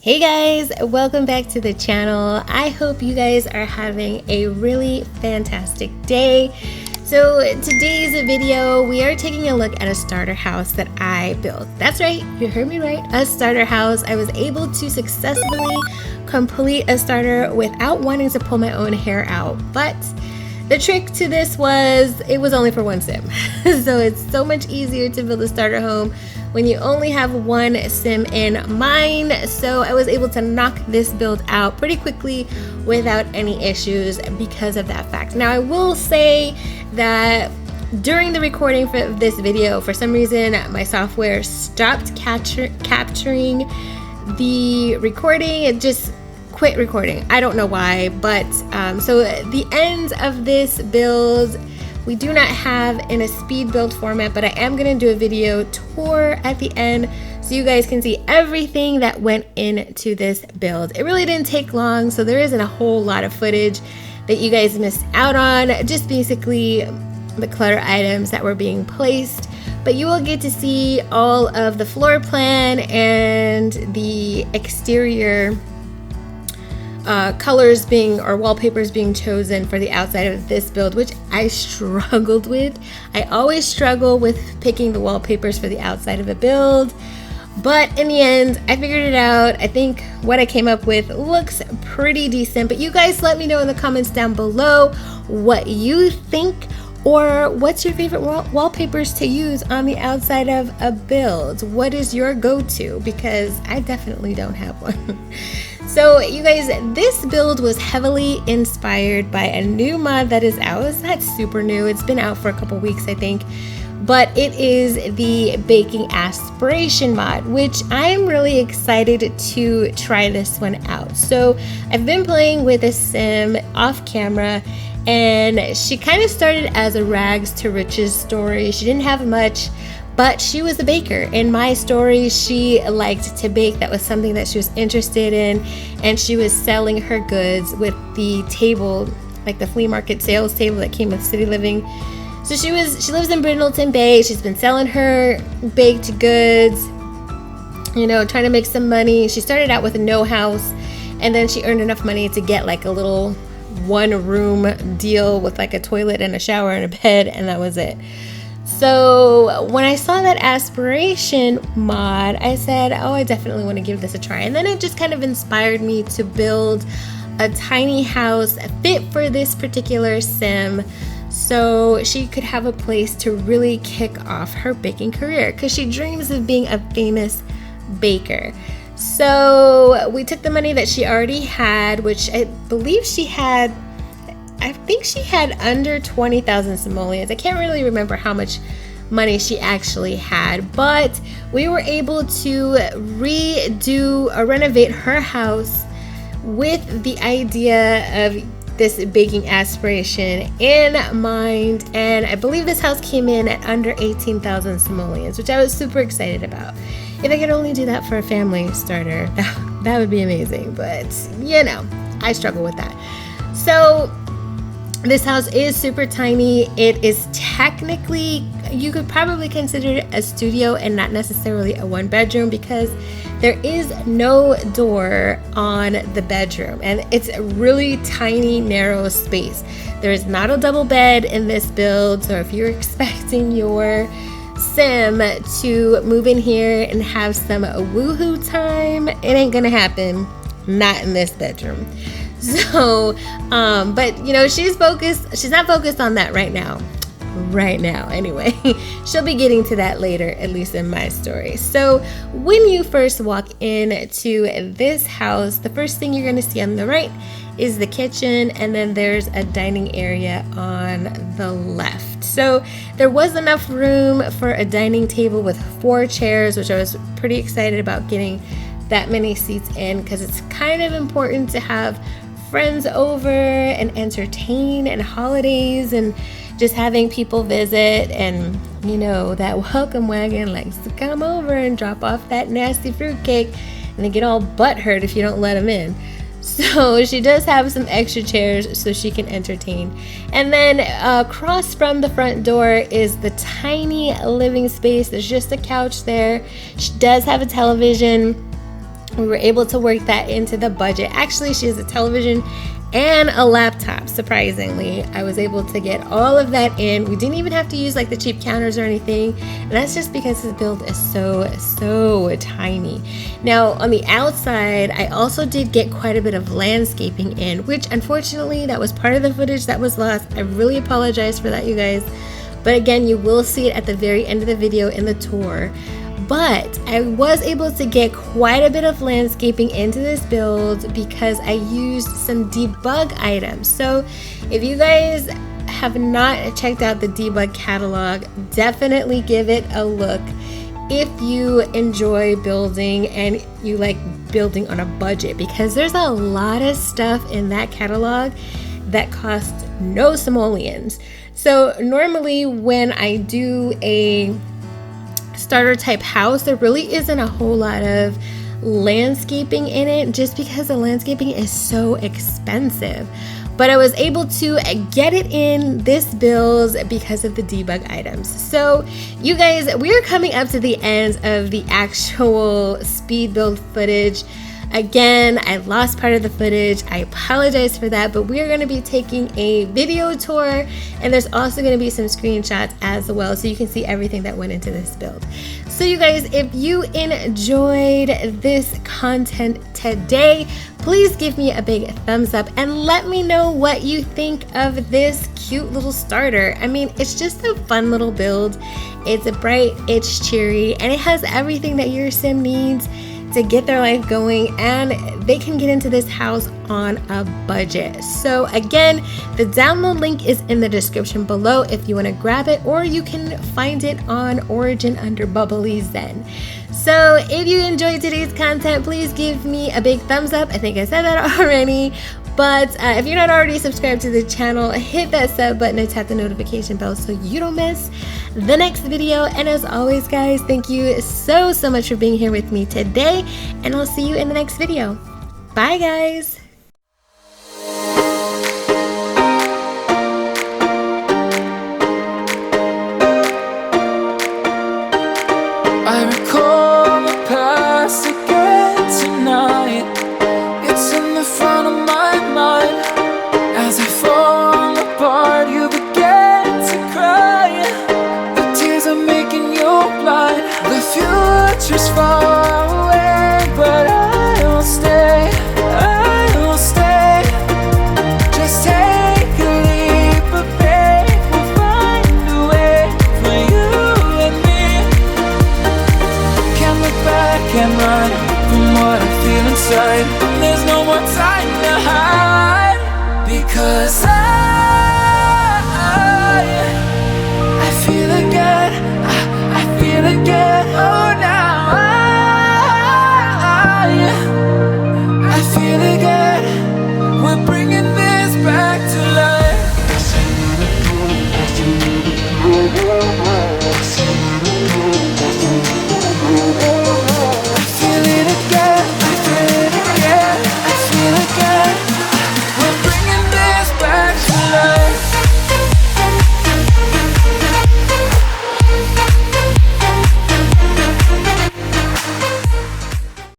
Hey guys, welcome back to the channel. I hope you guys are having a really fantastic day. So today's video, we are taking a look at a starter house that I built. That's right, you heard me right, a starter house. I was able to successfully complete a starter without wanting to pull my own hair out. But the trick to this was, it was only for one sim. So it's so much easier to build a starter home when you only have one sim in mind. So I was able to knock this build out pretty quickly without any issues because of that fact. Now I will say that during the recording for this video, for some reason my software stopped capturing the recording. It just quit recording. I don't know why, but so the end of this build, we do not have in a speed build format, but I am going to do a video tour at the end so you guys can see everything that went into this build. It really didn't take long, so there isn't a whole lot of footage that you guys missed out on, just basically the clutter items that were being placed. But you will get to see all of the floor plan and the exterior colors or wallpapers being chosen for the outside of this build, which I struggled with. I always struggle with picking the wallpapers for the outside of a build, but in the end I figured it out. I think what I came up with looks pretty decent, but you guys let me know in the comments down below what you think, or what's your favorite wallpapers to use on the outside of a build. What is your go-to? Because I definitely don't have one. So you guys, this build was heavily inspired by a new mod that is out. It's not super new, it's been out for a couple weeks I think, but it is the baking aspiration mod, which I'm really excited to try this one out. So I've been playing with a sim off camera, and she kind of started as a rags to riches story. She didn't have much, but she was a baker. In my story, she liked to bake. That was something that she was interested in, and she was selling her goods with the table, like the flea market sales table that came with City Living. So she lives in Brindleton Bay. She's been selling her baked goods, you know, trying to make some money. She started out with no house, and then she earned enough money to get like a little one-room deal with like a toilet and a shower and a bed, and that was it. So when I saw that aspiration mod, I said, oh, I definitely want to give this a try. And then it just kind of inspired me to build a tiny house fit for this particular sim, so she could have a place to really kick off her baking career, because she dreams of being a famous baker. So we took the money that she already had, which I believe she had, I think she had under 20,000 simoleons. I can't really remember how much money she actually had, but we were able to redo or renovate her house with the idea of this baking aspiration in mind. And I believe this house came in at under 18,000 simoleons, which I was super excited about. If I could only do that for a family starter, that would be amazing, but you know, I struggle with that. So this house is super tiny. It is technically, you could probably consider it a studio and not necessarily a one bedroom, because there is no door on the bedroom, and it's a really tiny, narrow space. There is not a double bed in this build, so if you're expecting your sim to move in here and have some woohoo time, it ain't gonna happen. Not in this bedroom. So but you know, she's not focused on that right now anyway. She'll be getting to that later, at least in my story. So when you first walk into this house, the first thing you're going to see on the right is the kitchen, and then there's a dining area on the left. So there was enough room for a dining table with 4 chairs, which I was pretty excited about getting that many seats in, because it's kind of important to have friends over and entertain, and holidays, and just having people visit, and you know, that welcome wagon likes to come over and drop off that nasty fruitcake, and they get all butthurt if you don't let them in. So she does have some extra chairs so she can entertain. And then across from the front door is the tiny living space. There's just a couch there. She does have a television. We were able to work that into the budget. Actually, she has a television and a laptop. Surprisingly, I was able to get all of that in. We didn't even have to use like the cheap counters or anything, and that's just because the build is so tiny. Now on the outside, I also did get quite a bit of landscaping in, which unfortunately that was part of the footage that was lost. I really apologize for that, you guys, but again, you will see it at the very end of the video in the tour. But I was able to get quite a bit of landscaping into this build because I used some debug items. So if you guys have not checked out the debug catalog, definitely give it a look if you enjoy building and you like building on a budget, because there's a lot of stuff in that catalog that costs no simoleons. So normally when I do a starter type house, there really isn't a whole lot of landscaping in it just because the landscaping is so expensive. But I was able to get it in this build because of the debug items. So you guys, we are coming up to the end of the actual speed build footage. Again, I lost part of the footage. I apologize for that, but we're going to be taking a video tour, and there's also going to be some screenshots as well, so you can see everything that went into this build. So you guys, if you enjoyed this content today, please give me a big thumbs up and let me know what you think of this cute little starter. I mean, it's just a fun little build. It's bright, it's cheery, and it has everything that your sim needs to get their life going, and they can get into this house on a budget. So again, the download link is in the description below if you want to grab it, or you can find it on Origin under Bubblyzen. So if you enjoyed today's content, please give me a big thumbs up. I think I said that already. But if you're not already subscribed to the channel, hit that sub button and tap the notification bell so you don't miss the next video. And as always, guys, thank you so much for being here with me today, and I'll see you in the next video. Bye, guys. I recall the past again tonight. It's in the front of my mind. As I fall apart, you begin to cry. The tears are making you blind. The future's far away, but I'll stay, I'll stay. Just take a leap of faith. We'll find a way for you and me. Can't look back and run from what I feel inside. There's no more time to hide, because I feel again, I feel again, oh now.